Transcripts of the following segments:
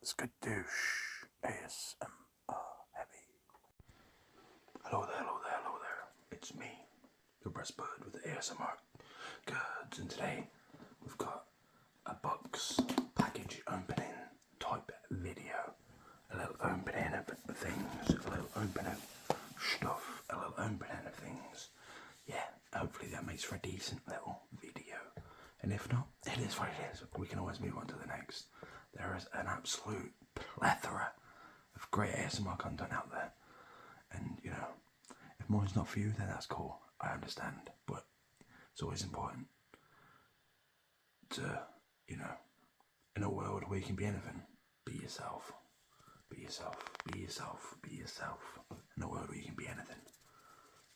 Skadoosh ASMR Heavy. Hello there. It's me, your breast bird with the ASMR goods, and today we've got a box package opening type video. A little opening of things, a little opening of stuff, a little opening of things. Yeah, hopefully that makes for a decent little video. And if not, it is what it is. We can always move on to the next. There is an absolute plethora of great ASMR content out there. And, you know, if mine's not for you, then that's cool. I understand. But it's always important to, you know, in a world where you can be anything, be yourself. Be yourself. Be yourself. Be yourself. In a world where you can be anything,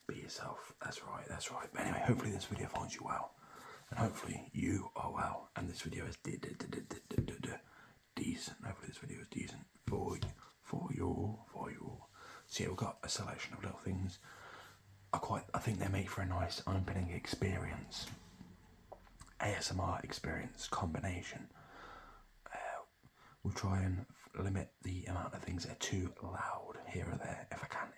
be yourself. That's right. That's right. But anyway, hopefully this video finds you well. And hopefully you are well. And this video is decent. Hopefully this video is decent for you. So yeah, we've got a selection of little things. I think they make for a nice opening experience. ASMR experience combination. We'll try and limit the amount of things that are too loud here or there, if I can.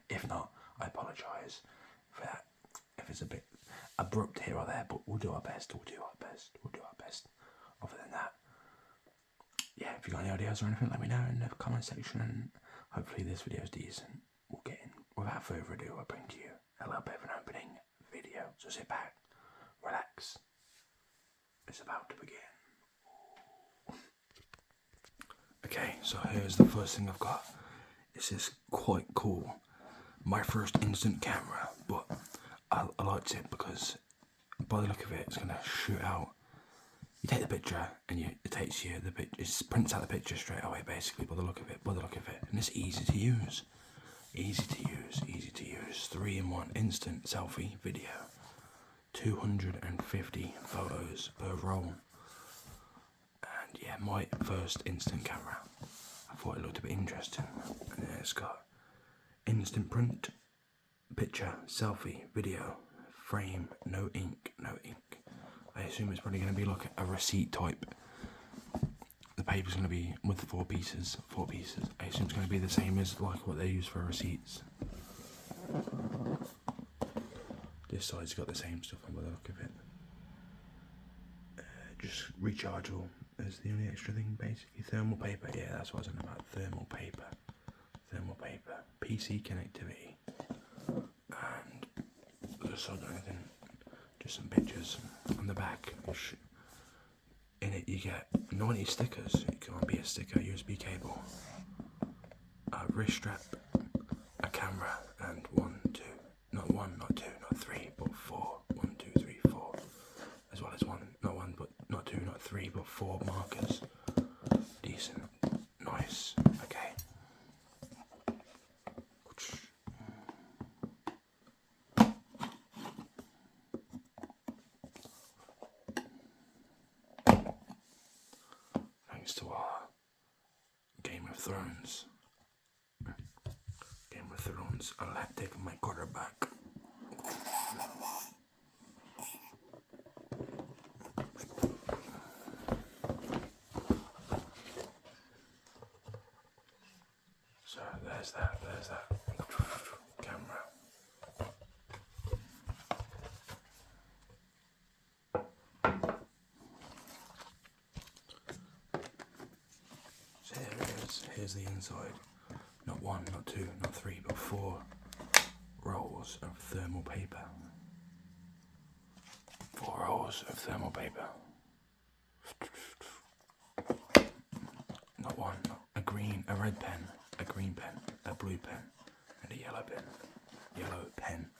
If not, I apologise for that. If it's a bit abrupt here or there, but we'll do our best. Other than that, yeah, if you got any ideas or anything, let me know in the comment section, and hopefully this video is decent. We'll get in. Without further ado, I'll bring to you a little bit of an opening video. So sit back, relax. It's about to begin. Okay, so here's the first thing I've got. This is quite cool. My first instant camera, but I liked it because by the look of it, it's gonna shoot out. You take the picture and it takes you it prints out the picture straight away, basically by the look of it, and it's easy to use. 3-in-1 instant selfie video. 250 photos per roll. And yeah, my first instant camera. I thought it looked a bit interesting. And then it's got instant print, picture, selfie, video, frame, no ink. I assume it's probably going to be like a receipt type. The paper's going to be with 4 pieces. I assume it's going to be the same as like what they use for receipts. This side's got the same stuff on by the look of it. Just rechargeable is the only extra thing, basically. Thermal paper, yeah, that's what I was talking about. Thermal paper. PC connectivity. And just not anything. Just some pictures on the back. In it you get 90 stickers. It can't be a sticker, USB cable, a wrist strap, a camera, and not 3, but 4. 1, 2, 3, 4. As well as not 2, not 3, but 4 markers. Decent. Nice. Okay. Thanks to our Game of Thrones. I'll have taken my quarterback. So there's that camera. So here it is. Here's the inside. Not 1, not 2, not 3, but 4 rolls of thermal paper. 4 rolls of thermal paper. Not 1, not a red pen, a green pen, a blue pen, and a yellow pen.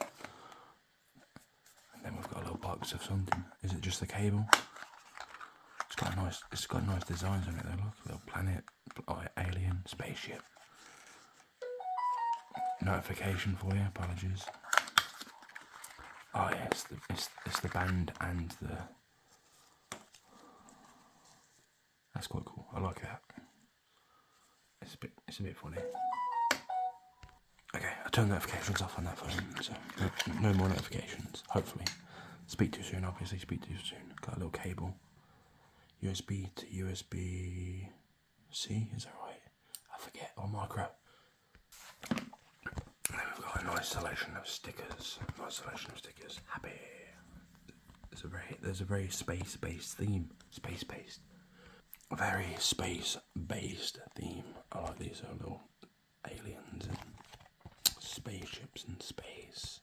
And then we've got a little box of something. Is it just the cable? It's got nice designs on it though, look, a little planet, alien, spaceship. Notification for you, apologies. Oh yeah, it's the band and the. That's quite cool. I like that. It's a bit funny. Okay, I turned notifications off on that phone, so no more notifications. Hopefully, speak too soon. Obviously, speak too soon. Got a little cable, USB to USB C, is that right? I forget, or micro. And then we've got a nice selection of stickers. Happy. There's a very space-based theme. Space-based. A very space-based theme. I like these little aliens and spaceships in space.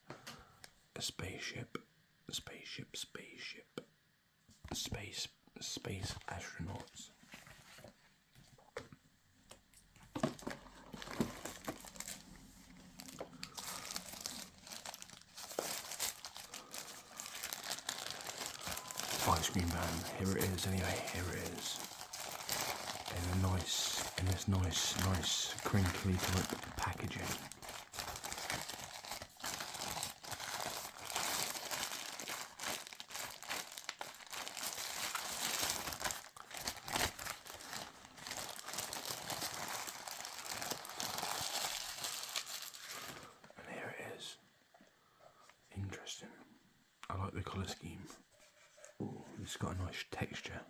A spaceship. Space astronauts. Ice cream man, here it is anyway, here it is. In this nice crinkly type packaging. And here it is. Interesting. I like the colour scheme. Ooh, it's got a nice texture.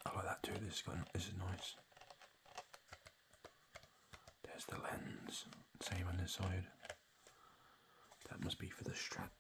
I like that too. This is nice. There's the lens. Same on this side. That must be for the strap.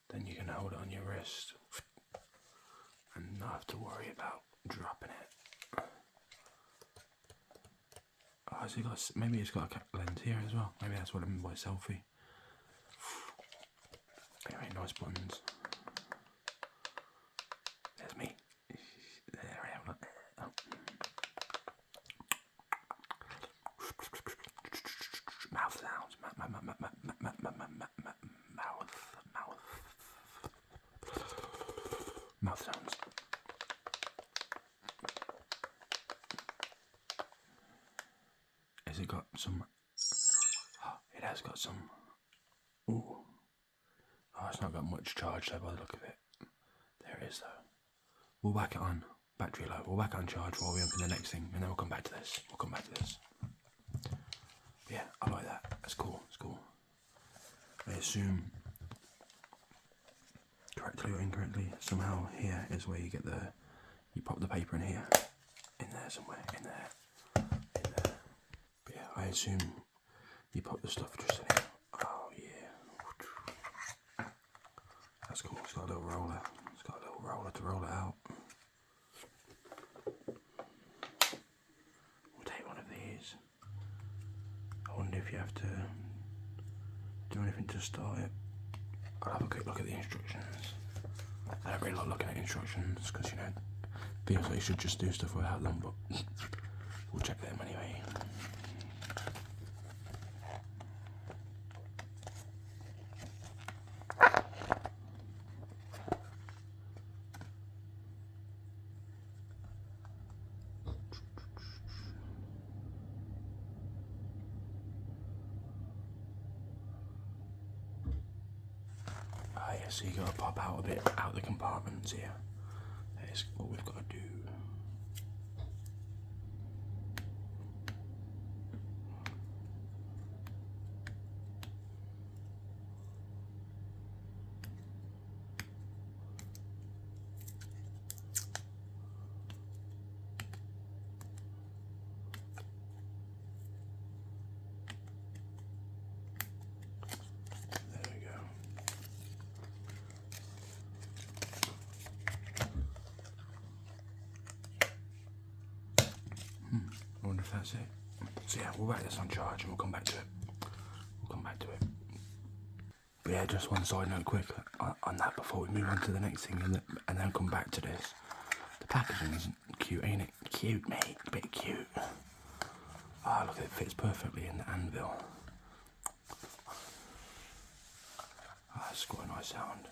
Then you can hold it on your wrist and not have to worry about dropping it. Oh, has it got, maybe it's got a lens here as well. Maybe that's what I mean by selfie. Anyway, nice buttons. There's me. There I am. Look. Oh. Mouth sounds. Mouth sounds. Has it got some? Oh, it has got some. Ooh. Oh, it's not got much charge though by the look of it. There it is though. We'll whack it on. Battery low. We'll whack on charge while we open the next thing, and then we'll come back to this. But yeah, I like that. That's cool. It's cool. I assume, correctly or incorrectly, somehow here is where you get you pop the paper in here, in there somewhere, in there. But yeah, I assume you pop the stuff just in here. Oh yeah, that's cool. It's got a little roller. It's got a little roller to roll it out. We'll take one of these. I wonder if you have to do anything to start it. I'll have a quick look at the instructions. I don't really like looking at instructions because, you know, it feels like you should just do stuff without them, but we'll check them anyway. Yeah, so you got to pop out a bit out the compartments here. That is what we've got to do. I wonder if that's it. So yeah, we'll whack this on charge and we'll come back to it. But yeah, just one side note quick on that before we move on to the next thing and then come back to this. The packaging isn't cute, ain't it? Cute, mate. A bit cute. Ah, look, it fits perfectly in the anvil. Ah, it's got a nice sound.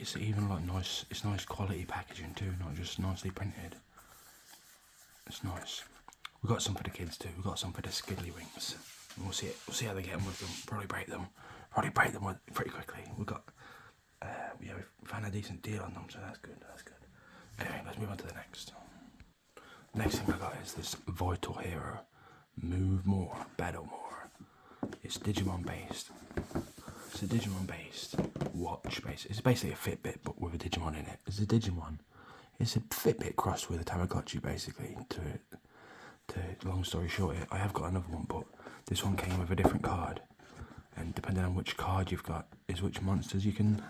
it's even like nice. It's nice quality packaging too, not just nicely printed. It's nice. We got some for the kids too. We got some for the skiddly wings. We'll see how they get on with them. Probably break them pretty quickly. We got we found a decent deal on them, so that's good. Anyway, let's move on to the next. Next thing I got is this Vital Hero. Move more, battle more. It's Digimon based. It's a Digimon based watch base. It's basically a Fitbit but with a Digimon in it. It's a Digimon. It's a Fitbit crossed with a Tamagotchi basically. To long story short, I have got another one, but this one came with a different card, and depending on which card you've got is which monsters you can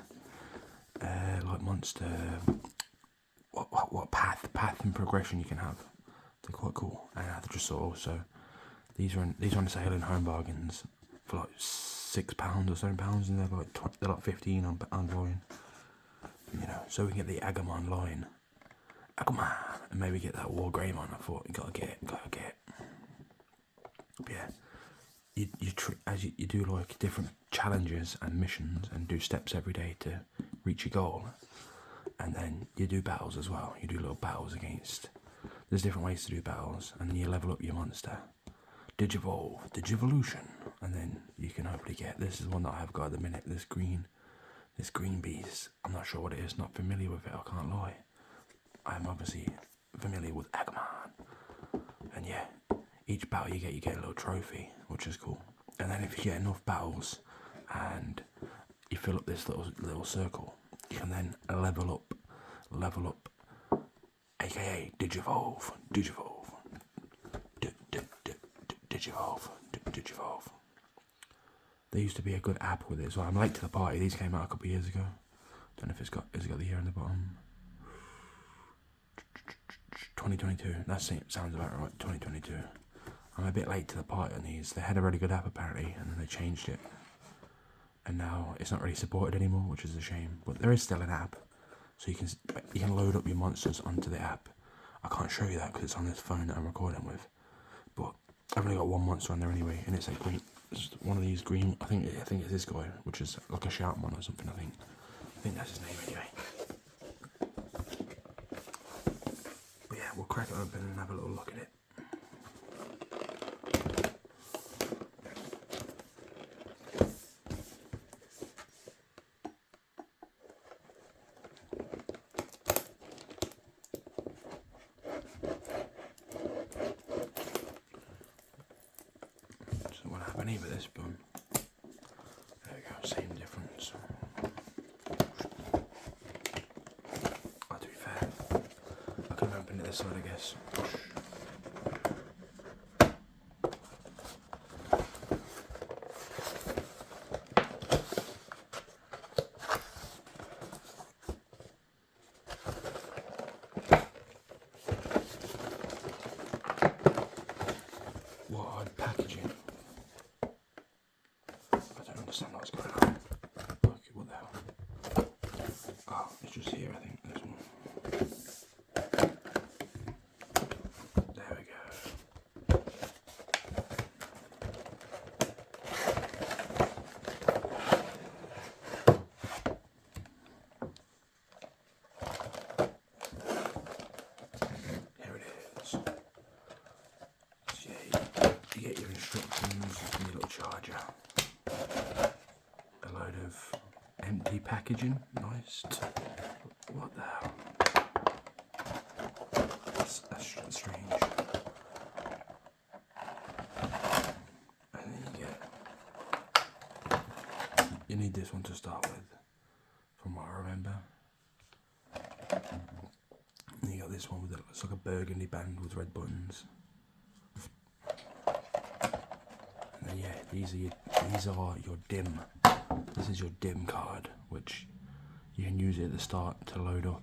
like monster what path and progression you can have. They're quite cool, and I just saw also these are on sale in Home Bargains for like £6 or £7, and they're like 15 online. You know, so we can get the Agumon line, and maybe get that War Greymon. I thought you gotta get. But yeah, you do like different challenges and missions and do steps every day to reach your goal, and then you do battles as well. You do little battles against. There's different ways to do battles, and then you level up your monster. Digivolution, and then you can hopefully get. This is one that I have got at the minute. This green beast. I'm not sure what it is. Not familiar with it. I can't lie. I'm obviously familiar with Agumon, and yeah, each battle you get a little trophy, which is cool. And then if you get enough battles, and you fill up this little circle, you can then level up, aka Digivolve. There used to be a good app with it as well. I'm late to the party. These came out a couple of years ago. Don't know if it's got the year on the bottom. 2022. That sounds about right. 2022. I'm a bit late to the party on these. They had a really good app apparently, and then they changed it, and now it's not really supported anymore, which is a shame. But there is still an app, so you can load up your monsters onto the app. I can't show you that because it's on this phone that I'm recording with, but I've only got one monster on there anyway, and it's a green. It's one of these green. I think it's this guy, which is like a Shoutmon or something. I think that's his name anyway. But yeah, we'll crack it open and have a little look at it. So what happened here with this bun? There we go, same difference. Oh, to be fair, I could have opened it this side, I guess. What odd packaging. I don't understand what's going on. Look, what the hell? Oh, it's just here, I think. This one. There we go. Here it is. So yeah, you get your instructions and your little charger. A load of empty packaging. Nice. What the hell? That's strange. And then you need this one to start with, from what I remember. And you got this one with it's like a burgundy band with red buttons. And then yeah, these are your dim. This is your dim card, which you can use it at the start to load up,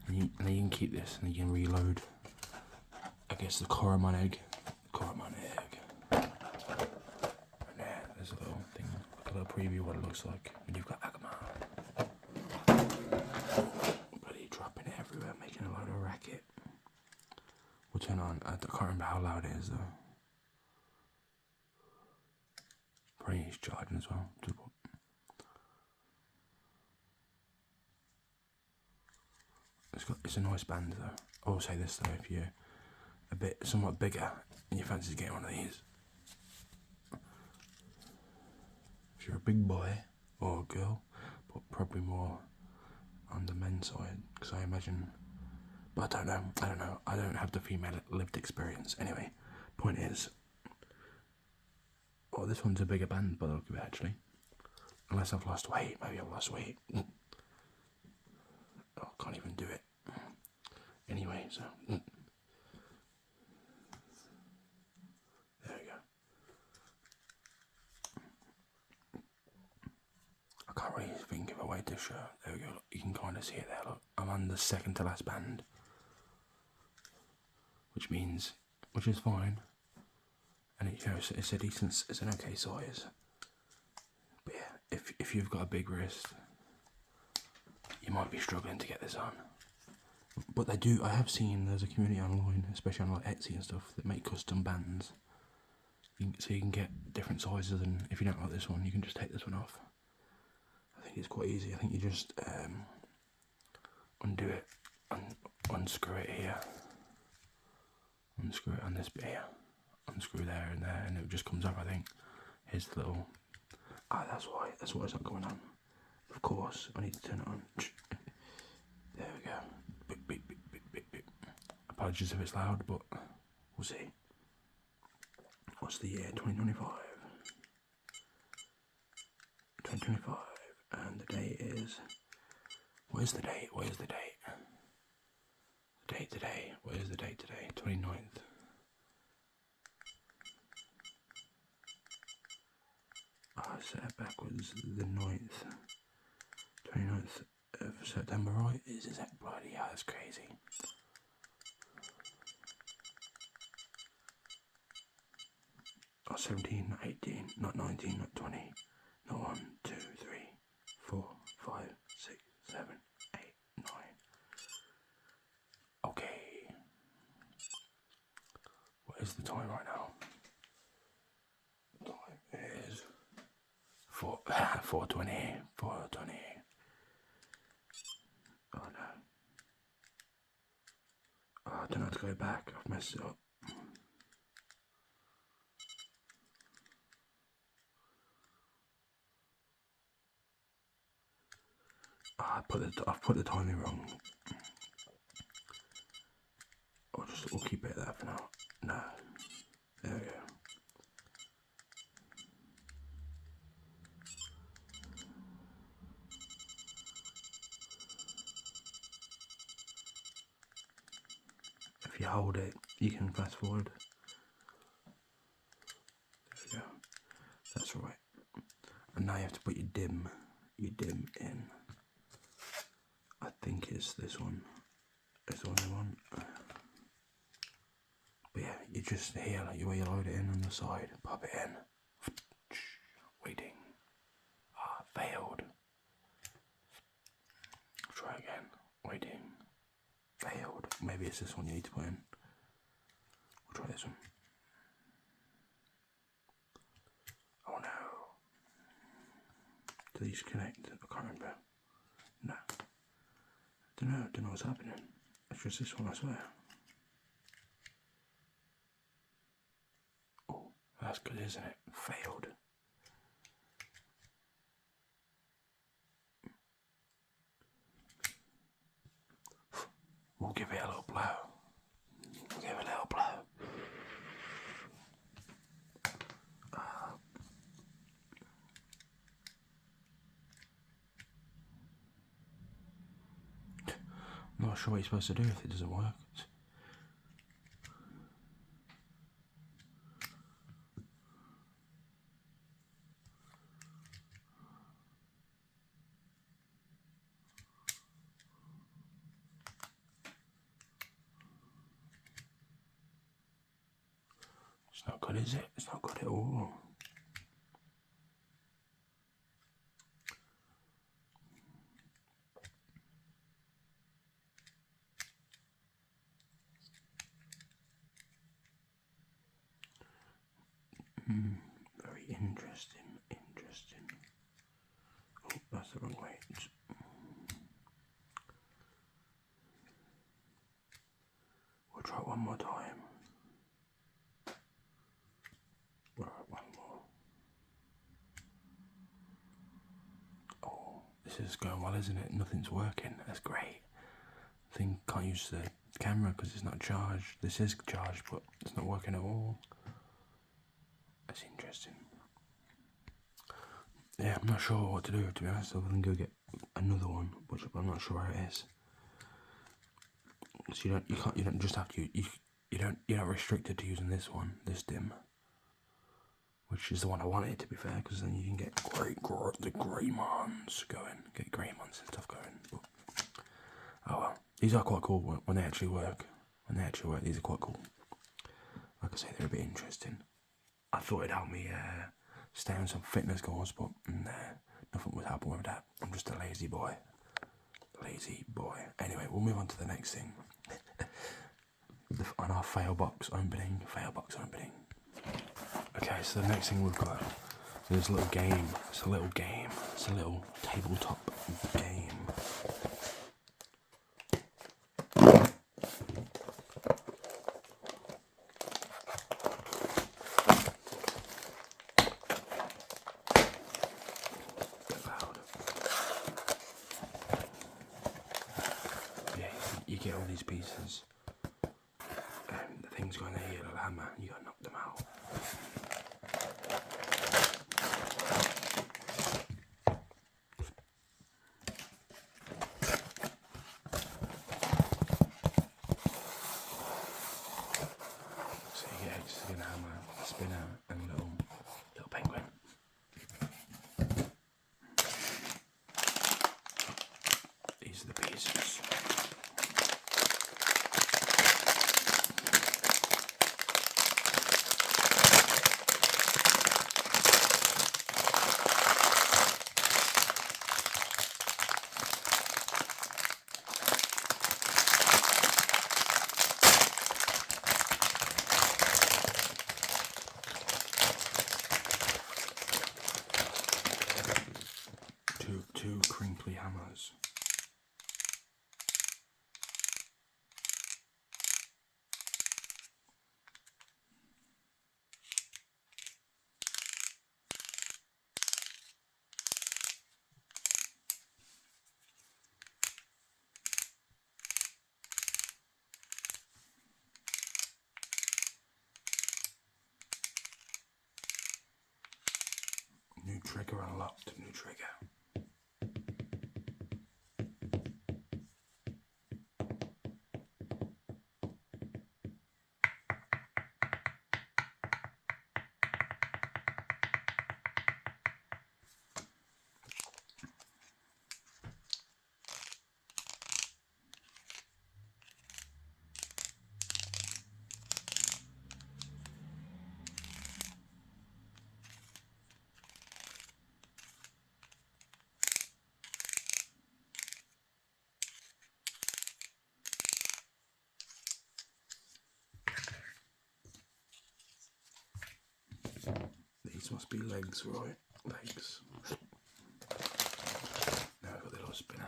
and then you can keep this, and you can reload. I guess the Koromon egg. And there, there's a little thing, a little preview of what it looks like when you've got Agumon. Bloody dropping it everywhere, making a load of racket. We'll turn on. I can't remember how loud it is though. Probably needs charging as well. It's a nice band though. I will say this though, if you're somewhat bigger and you fancy getting one of these, if you're a big boy or a girl, but probably more on the men's side, because I imagine, but I don't know, I don't have the female lived experience. Anyway, point is, oh, this one's a bigger band by the look of it actually, unless I've lost weight. Maybe I've lost weight. Oh, I can't even do it. Anyway, so there we go. I can't really think of a way to show. There we go. Look, you can kind of see it there. Look, I'm on the second to last band, which is fine, and it's a decent, it's an okay size. But yeah, if you've got a big wrist, you might be struggling to get this on. But they do. I have seen there's a community online, especially on like Etsy and stuff, that make custom bands. So you can get different sizes, and if you don't like this one, you can just take this one off. I think it's quite easy. I think you just undo it, unscrew it here, unscrew it on this bit here, unscrew there and there, and it just comes up. I think. Here's the little. That's why it's not going on. Of course, I need to turn it on. There we go. Beep, beep, beep, beep, beep, beep. Apologies if it's loud, but we'll see. What's the year? 2025. 2025. And the date is... What is the date? What is the date? The date today. What is the date today? 29th. I set it backwards. The 9th. 29th of September, right? Is it bloody hell? That's crazy. Not 17, not 18, not 19, not 20, not 1, 2, 3, 4, 5, 6, 7, 8, 9. Okay. What is the time right now? The time is 4:20. 4:20. Oh no. Oh, I don't know how to go back. I've messed it up. I've put the timing wrong. We'll keep it there for now. No. There we go. If you hold it, you can fast forward. There we go. That's right. And now you have to put your dim in. I think it's this one. It's the one you want. But yeah, you just here, like where you load it in on the side, pop it in. Waiting. Failed. Try again. Waiting. Failed. Maybe it's this one you need to put in. We'll try this one. Oh no. Do these connect? I can't remember. No. Don't know what's happening. It's just this one, I swear. Oh, that's good, isn't it? Failed. We'll give it a little blow. We'll give it a little blow. I'm not sure what you're supposed to do if it doesn't work. It's not good, is it? It's not good at all. Very interesting. Oh, that's the wrong way. We'll try it one more time. Right, one more. Oh, this is going well, isn't it? Nothing's working. That's great. I think can't use the camera because it's not charged. This is charged, but it's not working at all. That's interesting. Yeah, I'm not sure what to do, to be honest, other than go get another one, which I'm not sure where it is. So you don't just have to you're not restricted to using this one, this dim, which is the one I wanted, to be fair, because then you can get the Greymons going, get Greymons and stuff going. But, oh well, these are quite cool when they actually work. These are quite cool. Like I say, they're a bit interesting. I thought it'd help me stay on some fitness goals, but nothing would happen with that. I'm just a lazy boy. Anyway, we'll move on to the next thing. On our fail box opening. Okay, so the next thing we've got is this little game. It's a little tabletop game. You get all these pieces, and the things go in there, little hammer, you gotta knock them out. So you get a hammer, a spinner, and a little penguin. These are the pieces. Two crinkly hammers. New trigger unlocked, new trigger. These must be legs, right? Legs. Now I've got the little spinner.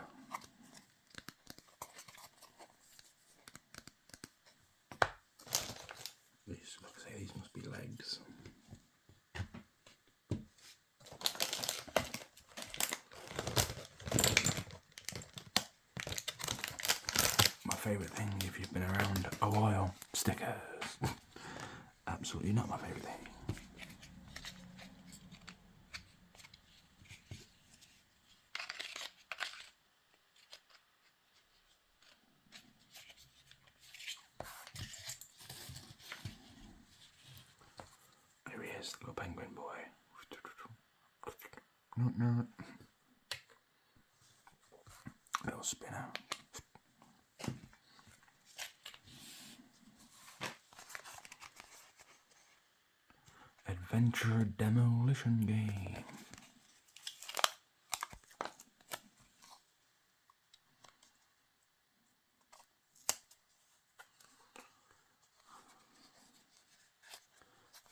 These, like I say, these must be legs. My favourite thing, if you've been around a while, stickers. Absolutely not my favourite thing. Here he is, little penguin boy. Little spinner. Adventure demolition game.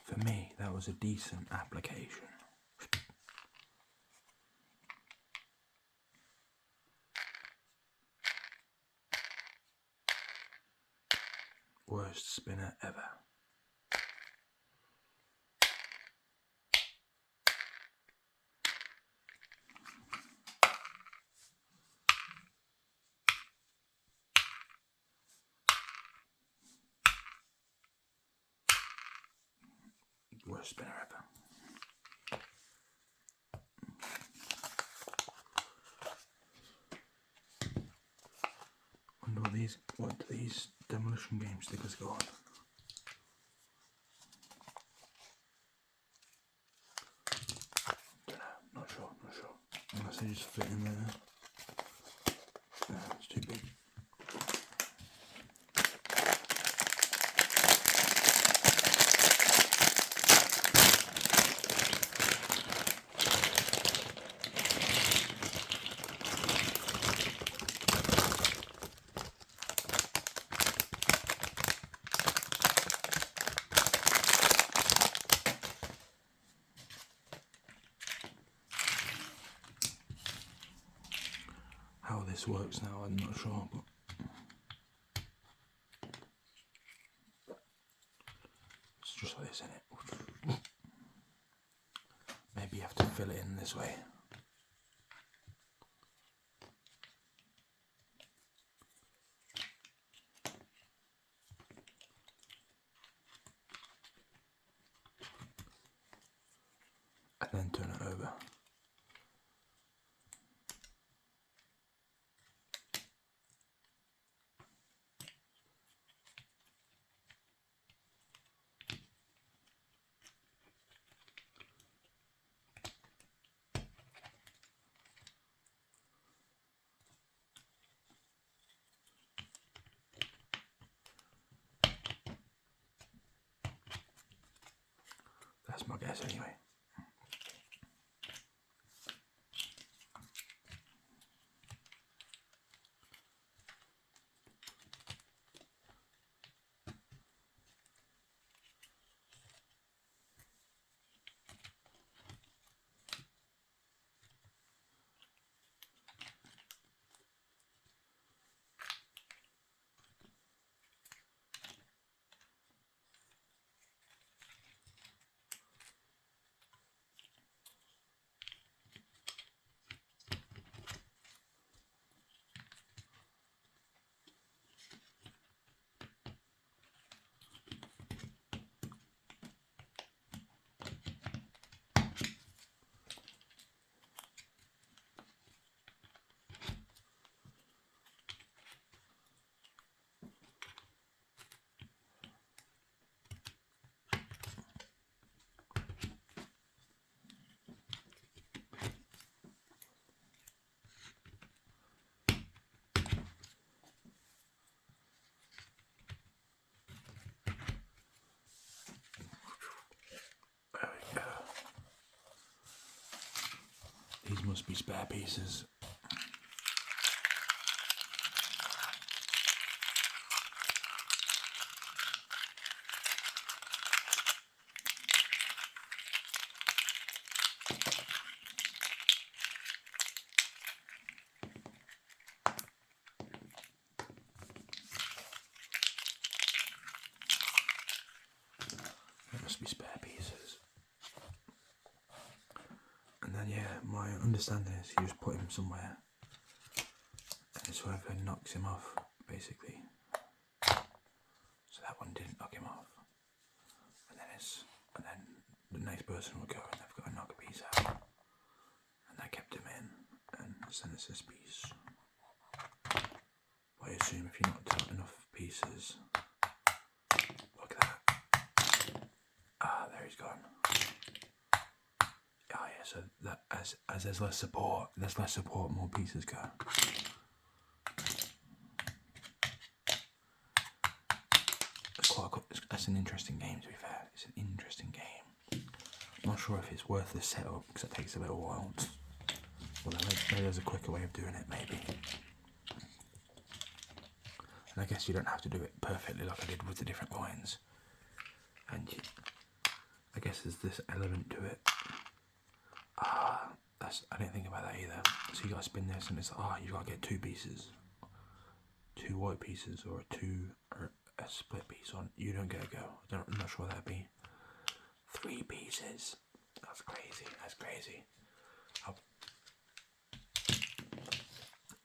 For me, that was a decent application. worst spinner ever. Worst spinner ever. Wonder what do these demolition game stickers go on? Don't know, not sure. Unless they just fit in there. No, it's too big. How this works now, I'm not sure, but it's just like this, isn't it? Maybe you have to fill it in this way. And then turn it over. That's my guess anyway. These must be spare pieces. That must be spare pieces. And then yeah, my understanding is you just put him somewhere and it's whoever knocks him off, basically. So that one didn't knock him off. And then the next person will go and they've got to knock a piece out. And I kept him in, and so it's this piece. But I assume if you knocked out enough pieces, look at that. Ah, there he's gone. Oh yeah, so that as there's less support, more pieces go. That's an interesting game, to be fair. It's an interesting game. I'm not sure if it's worth the setup because it takes a little while. Well, maybe there's a quicker way of doing it, maybe. And I guess you don't have to do it perfectly like I did with the different lines. And I guess there's this element to it. I didn't think about that either. So you gotta spin this, and it's like, you gotta get two pieces, two white pieces, or a split piece on. You don't get a go. I'm not sure that'd be 3 pieces. That's crazy. That's crazy.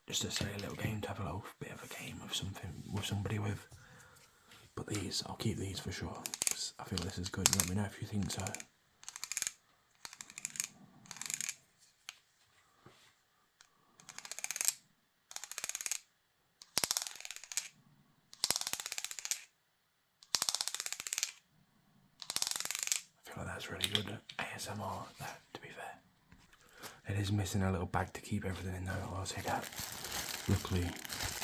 Just a silly little game to have a little bit of a game of something with somebody with. But these, I'll keep these for sure. 'Cause I feel this is good. Let me know if you think so. I feel like that's really good ASMR, that, to be fair. It is missing a little bag to keep everything in though, I'll say that. Luckily,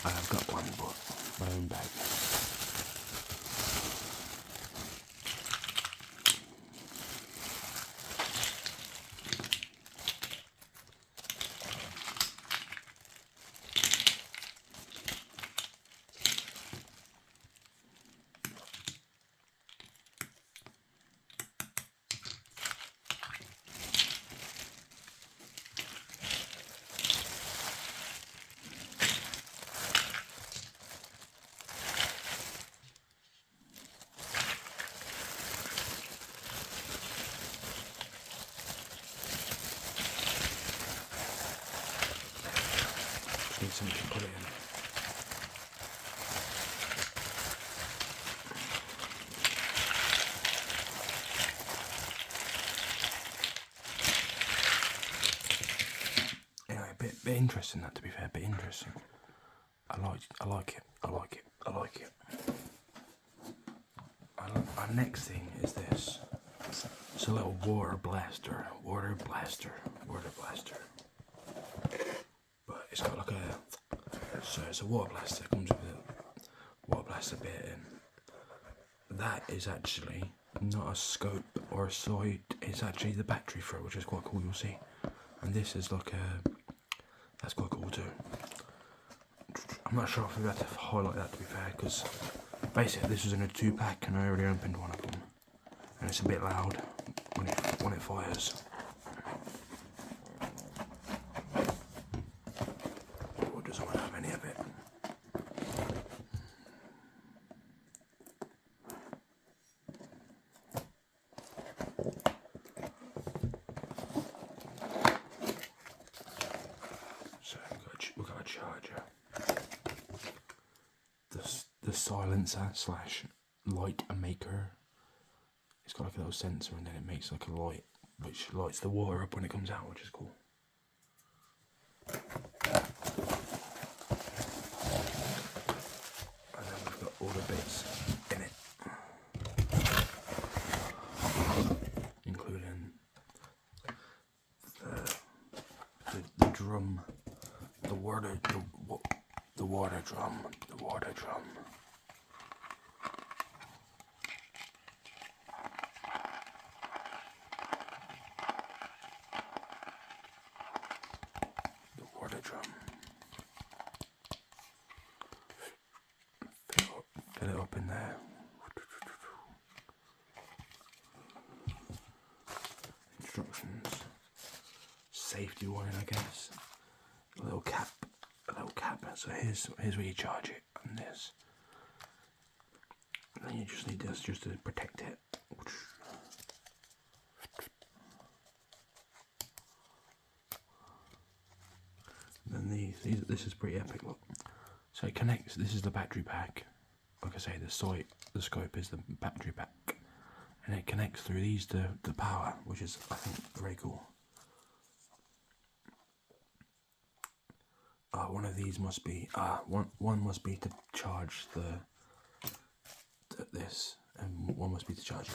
I have got one, but my own bag. Need something to put it in. Anyway, a bit interesting that, to be fair, a bit interesting. I like it. Our next thing is this. It's a little water blaster. But it's got like so it's a water blaster. It comes with a water blaster bit in. That is actually not a scope or a sight. It's actually the battery for it, which is quite cool. You'll see. And this is like that's quite cool too. I'm not sure if we had to highlight that, to be fair, because basically this was in a 2-pack and I already opened one of them, and it's a bit loud when it fires. Or doesn't want to have any of it. So we've got a charger. The silencer slash light maker. It's got like a little sensor and then it makes like a light which lights the water up when it comes out, which is cool. And then we've got all the bits in it, including the drum, the water drum. The water drum. Fill it up in there. Instructions. Safety warning, I guess. A little cap. So here's where you charge it, and this. And then you just need this just to protect it. And then this is pretty epic, look. So it connects, this is the battery pack. Like I say, the scope is the battery pack. And it connects through these to power, which is, I think, very cool. One of these must be, one must be to charge this, and one must be to charge it.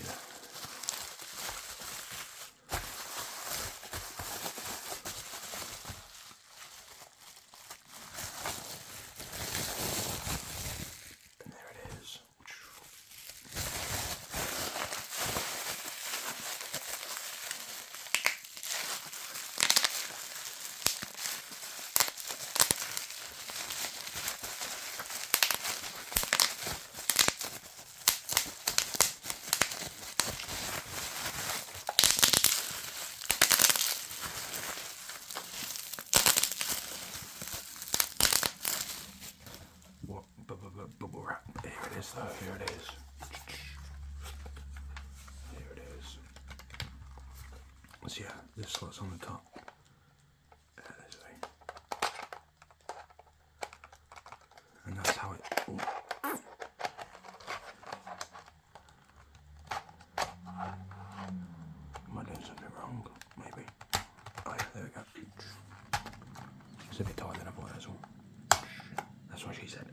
And there it is. is though, here it is. Here it is. So yeah, this slot's on the top. This way. And that's how it... Ooh. Am I doing something wrong? Maybe. Oh yeah, there we go. It's a bit tighter than I thought, that's all. That's what she said.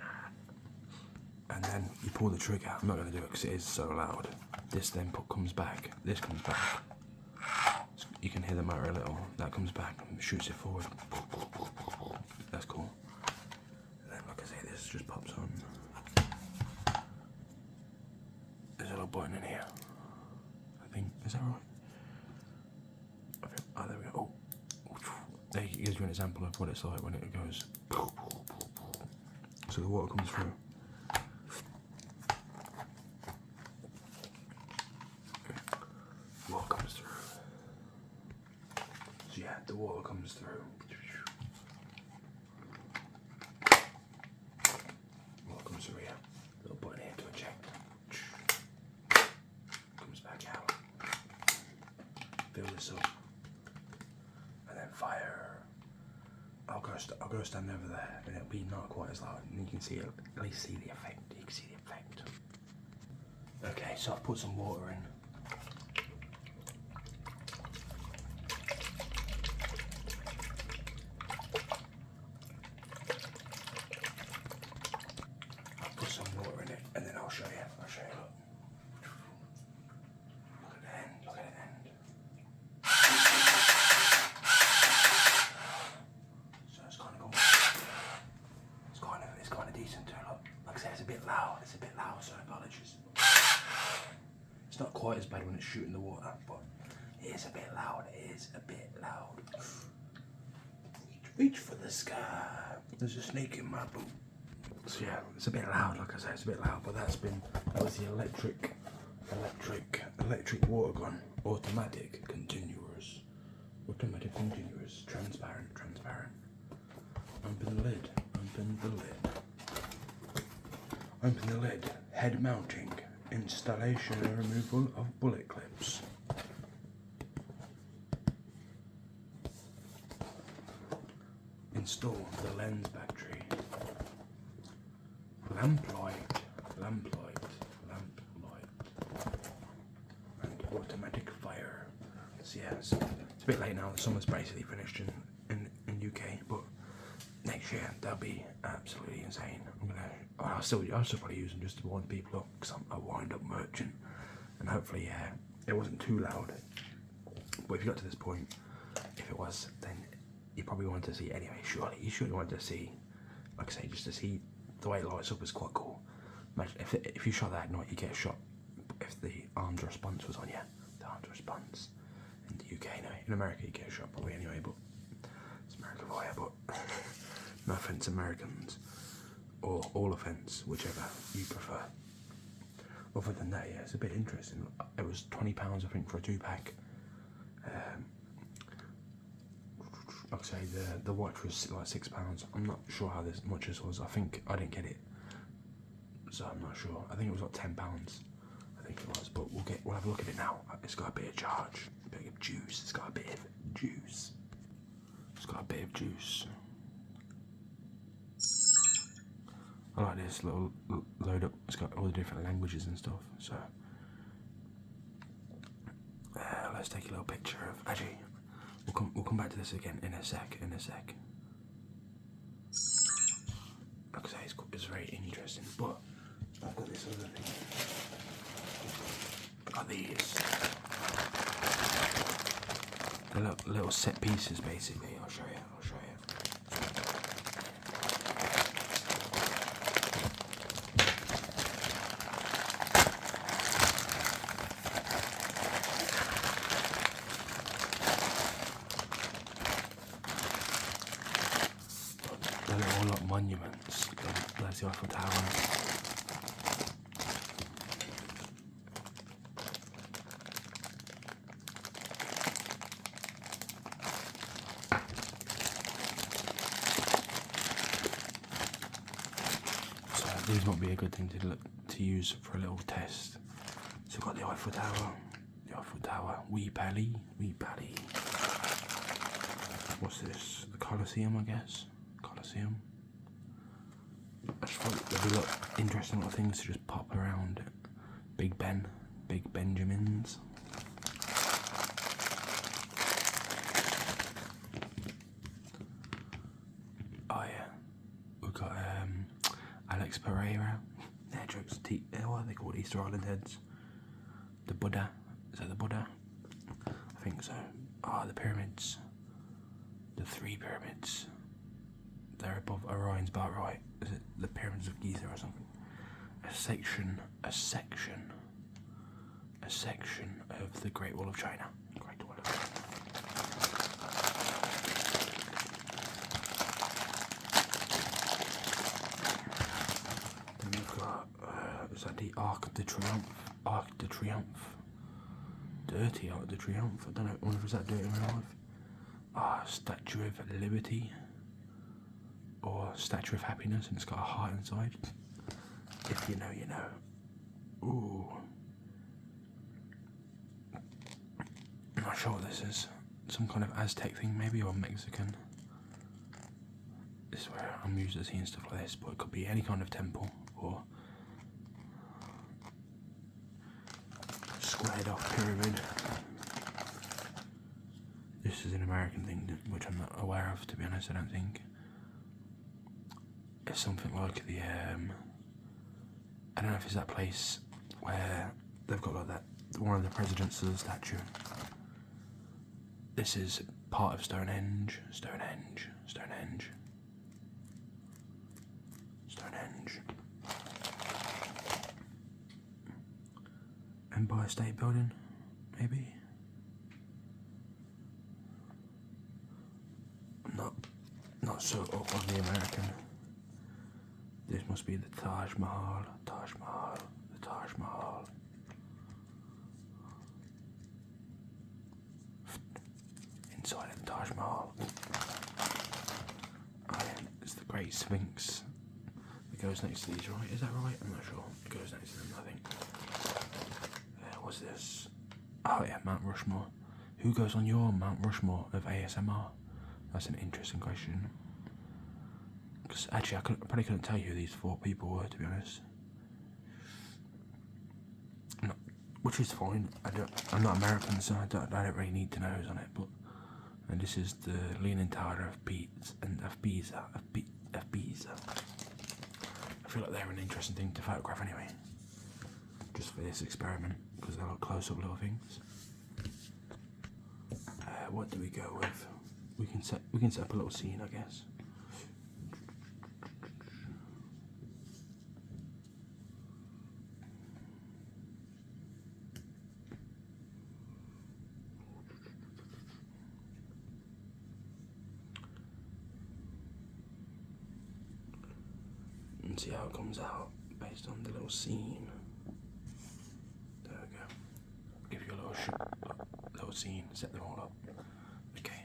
And then you pull the trigger. I'm not going to do it because it is so loud. This then comes back. This comes back. You can hear the motor a little. That comes back and shoots it forward. That's cool. And then, like I say, this just pops on. There's a little button in here. I think, is that right? Oh, there we go. Oh, there gives you an example of what it's like when it goes. So the water comes through. Water comes through. So yeah, the water comes through. Water comes through here. Little button here to eject. Comes back out. Fill this up. And then fire. I'll go stand over there, and it'll be not quite as loud, and you can see it, at least see the effect. You can see the effect. Okay, so I've put some water in. I've put some water in it, and then I'll show you. Look at the end. Look at the end. It's kind of decent too. Look, like I say, it's a bit loud. So apologies. It's not quite as bad when it's shooting the water, but it is a bit loud. Reach for the sky. There's a snake in my boot. So yeah, it's a bit loud. Like I say, it's a bit loud. But that was the electric water gun, automatic continuous, transparent. Open the lid. Open the lid. Head mounting. Installation and removal of bullet clips. Install the lens battery. Lamp light. And automatic fire. So yeah, it's a bit late now. The summer's basically finished in UK, but next year they'll be absolutely insane. I'll still probably use them just to wind people up because I'm a wind-up merchant, and hopefully, yeah, it wasn't too loud. But if you got to this point, if it was, then you probably wanted to see anyway. Surely you wanted to see, like I say, just to see the way it lights up is quite cool. Imagine if you shot that at night, you get shot. If the armed response was on you, the armed response in the UK, no, in America you get shot probably anyway, but it's America for you. But no offence, Americans, or all offence, whichever you prefer. Other than that, yeah, it's a bit interesting. It was £20, I think, for a 2-pack. Like I say, the watch was like £6. I'm not sure how much this was. I think I didn't get it, so I'm not sure. I think it was like £10. I think it was, but we'll have a look at it now. It's got a bit of charge, a bit of juice. It's got a bit of juice. I like this little load up. It's got all the different languages and stuff. So let's take a little picture of. Actually, we'll come back to this again in a sec. Like I say, it's very interesting. But I've got this other thing. I've got these. The little set pieces, basically. I'll show you. They're all like monuments. There's the Eiffel Tower. These might be a good thing to use for a little test. So we've got the Eiffel Tower, wee pally. What's this? The Colosseum, I guess. Colosseum. I just thought there'd be a lot of interesting little things to just pop around. Big Benjamins. Oh yeah, we've got Alex Pereira. Their jokes. What are they called? Easter Island heads. The Buddha. Is that the Buddha? I think so. Ah, the pyramids. The 3 pyramids. They're above Orion's Belt, right? Is it the pyramids of Giza or something? A section of the Great Wall of China. Great Wall of China. Then we've got, is that the Arc de Triomphe? Arc de Triomphe. Dirty Arc de Triomphe. I don't know, I wonder if it's that dirty in real life. Statue of Liberty. Or Statue of Happiness, and it's got a heart inside. If you know, you know. Ooh. I'm not sure what this is. Some kind of Aztec thing, maybe, or Mexican. This is where I'm used to seeing stuff like this, but it could be any kind of temple, or squared off pyramid. This is an American thing, which I'm not aware of, to be honest, I don't think. It's something like the, I don't know if it's that place where they've got like that, one of the presidents of the statue. This is part of Stonehenge. Empire State Building, maybe? Not so up on the American. This must be the Taj Mahal. Inside of the Taj Mahal. And it's the Great Sphinx that goes next to these, right? Is that right? I'm not sure. It goes next to them, I think. What's this? Oh yeah, Mount Rushmore. Who goes on your Mount Rushmore of ASMR? That's an interesting question. Because actually, I probably couldn't tell you who these 4 people were, to be honest. No, which is fine. I'm not American, so I don't really need to know who's on it. But and this is the Leaning Tower of Pisa. I feel like they're an interesting thing to photograph anyway, just for this experiment, because they're like close-up little things. What do we go with? We can set up a little scene, I guess. And see how it comes out based on the little scene. There we go. Give you a little scene, set them all up. Okay.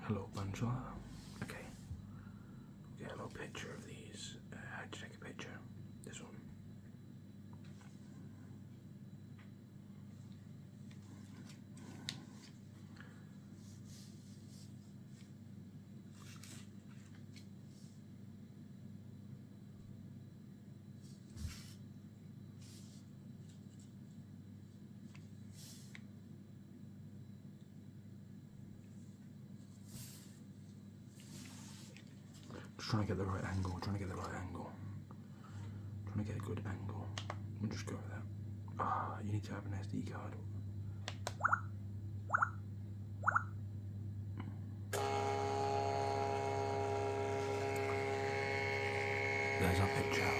Hello, bonjour. Okay. Get a little picture of these. How'd you take a picture? This one. Trying to get the right angle, trying to get a good angle. We'll just go with that. You need to have an SD card. There's our picture.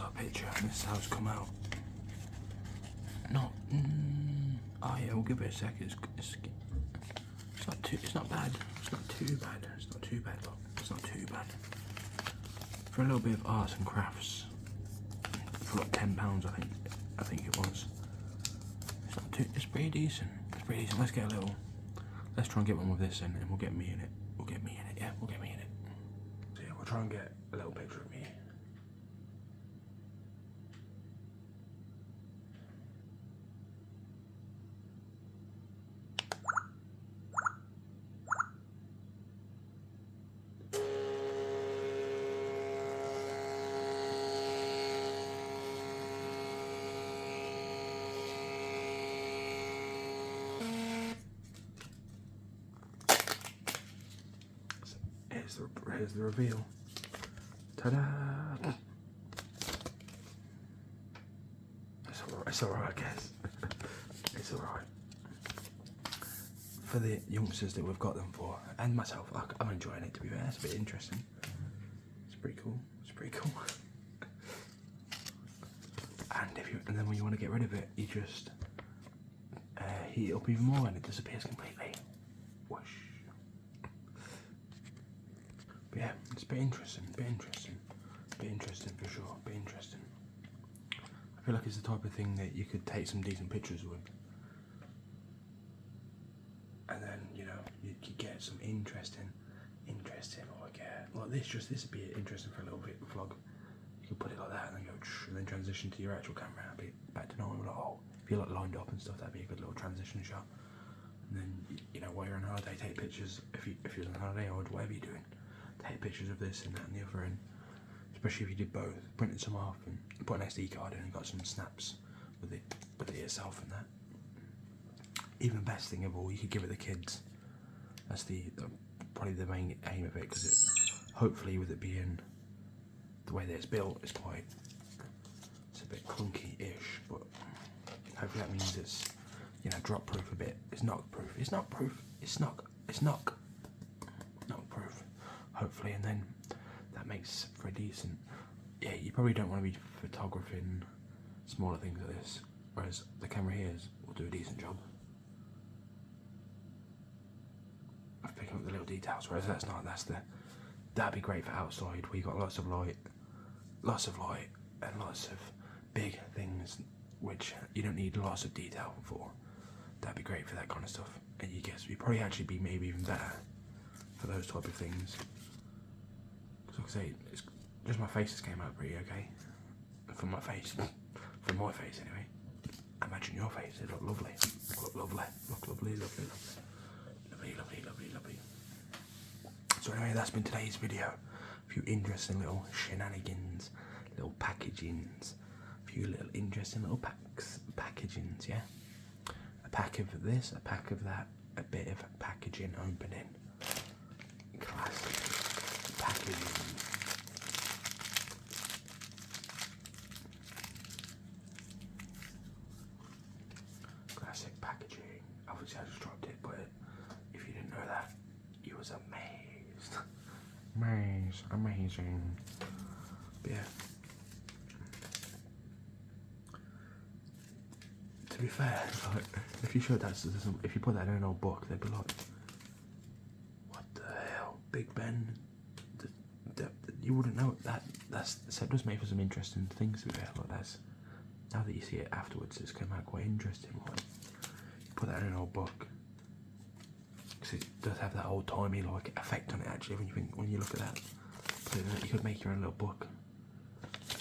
Our picture, and this is how it's come out. Oh yeah, we'll give it a sec. It's It's not bad. It's not too bad. It's not too bad, look. It's not too bad. For a little bit of arts and crafts, for like £10, I think it was. It's not too. It's pretty decent. It's pretty decent. Let's get a little. Let's try and get one with this, and we'll get me in it. We'll get me in it. Yeah, we'll get me in it. So yeah, we'll try and get a little picture of me. Here's the reveal. Ta-da! It's alright, I guess. It's alright. For the youngsters that we've got them for, and myself, I'm enjoying it, to be fair. It's a bit interesting. It's pretty cool. It's pretty cool. And then when you want to get rid of it, you just heat it up even more and it disappears completely. Whoosh. But yeah, it's a bit interesting for sure, a bit interesting. I feel like it's the type of thing that you could take some decent pictures with. And then, you know, you could get some interesting, like this would be interesting for a little bit vlog. You could put it like that and then go, and then transition to your actual camera and be back to normal. Like, oh, if you're like lined up and stuff, that'd be a good little transition shot. And then, you know, while you're on holiday, take pictures, if you're on holiday or whatever you're doing. Take pictures of this and that and the other end, especially if you did both. Printed some off and put an SD card in and got some snaps with it yourself and that. Even best thing of all, you could give it the kids. That's probably the main aim of it, because hopefully with it being the way that it's built, it's a bit clunky-ish, but hopefully that means it's, you know, drop proof a bit. It's knock proof. It's knock proof. It's knock proof. Hopefully, and then that makes for a decent. Yeah, you probably don't want to be photographing smaller things like this, whereas the camera here will do a decent job of picking up the little details. Whereas that'd be great for outside where you got lots of light, and lots of big things which you don't need lots of detail for. That'd be great for that kind of stuff, and you probably actually be maybe even better for those type of things. Like I say, it's just my faces came out pretty okay. From my face anyway. Imagine your face, it looked lovely. Look lovely. So anyway, that's been today's video. A few interesting little shenanigans, little packagings, a few little interesting little packagings, yeah? A pack of this, a pack of that, a bit of packaging opening. Classic packaging. Classic packaging. Obviously I just dropped it, but if you didn't know that, you was amazed. Amazing. But yeah. To be fair, like, if you showed that, if you put that in an old book, they'd be like, what the hell, Big Ben? You wouldn't know that set does make for some interesting things to be fair. Like now that you see it afterwards, it's come out quite interesting. Like, you put that in an old book, because it does have that old timey like effect on it. Actually, when you look at that, you could make your own little book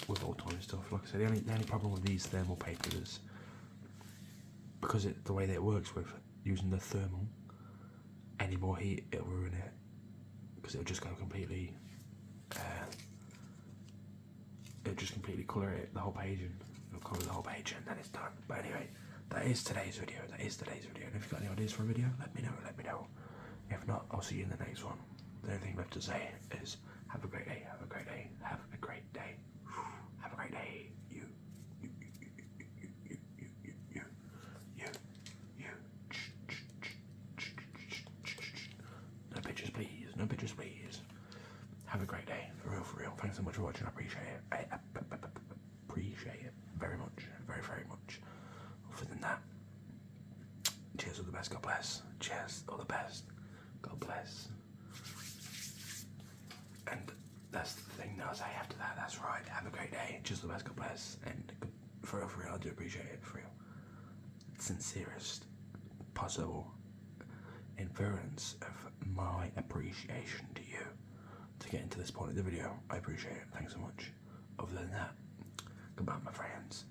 with old timey stuff. Like I said, the only problem with these thermal papers is because the way that it works with using the thermal, any more heat it'll ruin it, because it'll just go completely. It'll just completely colour it, the whole page, and it'll colour the whole page, and then it's done. But anyway, that is today's video. And if you've got any ideas for a video, let me know. If not, I'll see you in the next one. The only thing left to say is have a great day. Have a great day. Have a great day. Have a great day. You. No pictures, please. No pictures, please. Have a great day. For real. Thanks so much for watching. I appreciate it. Appreciate it very much. Very much. Other than that, cheers, all the best. God bless. Cheers, all the best. God bless. And that's the thing that I say after that. That's right. Have a great day. Just the best. God bless. And for real, I do appreciate it. For real. Sincerest possible inference of my appreciation to you to get into this point of the video. I appreciate it. Thanks so much. Other than that, goodbye, my friends.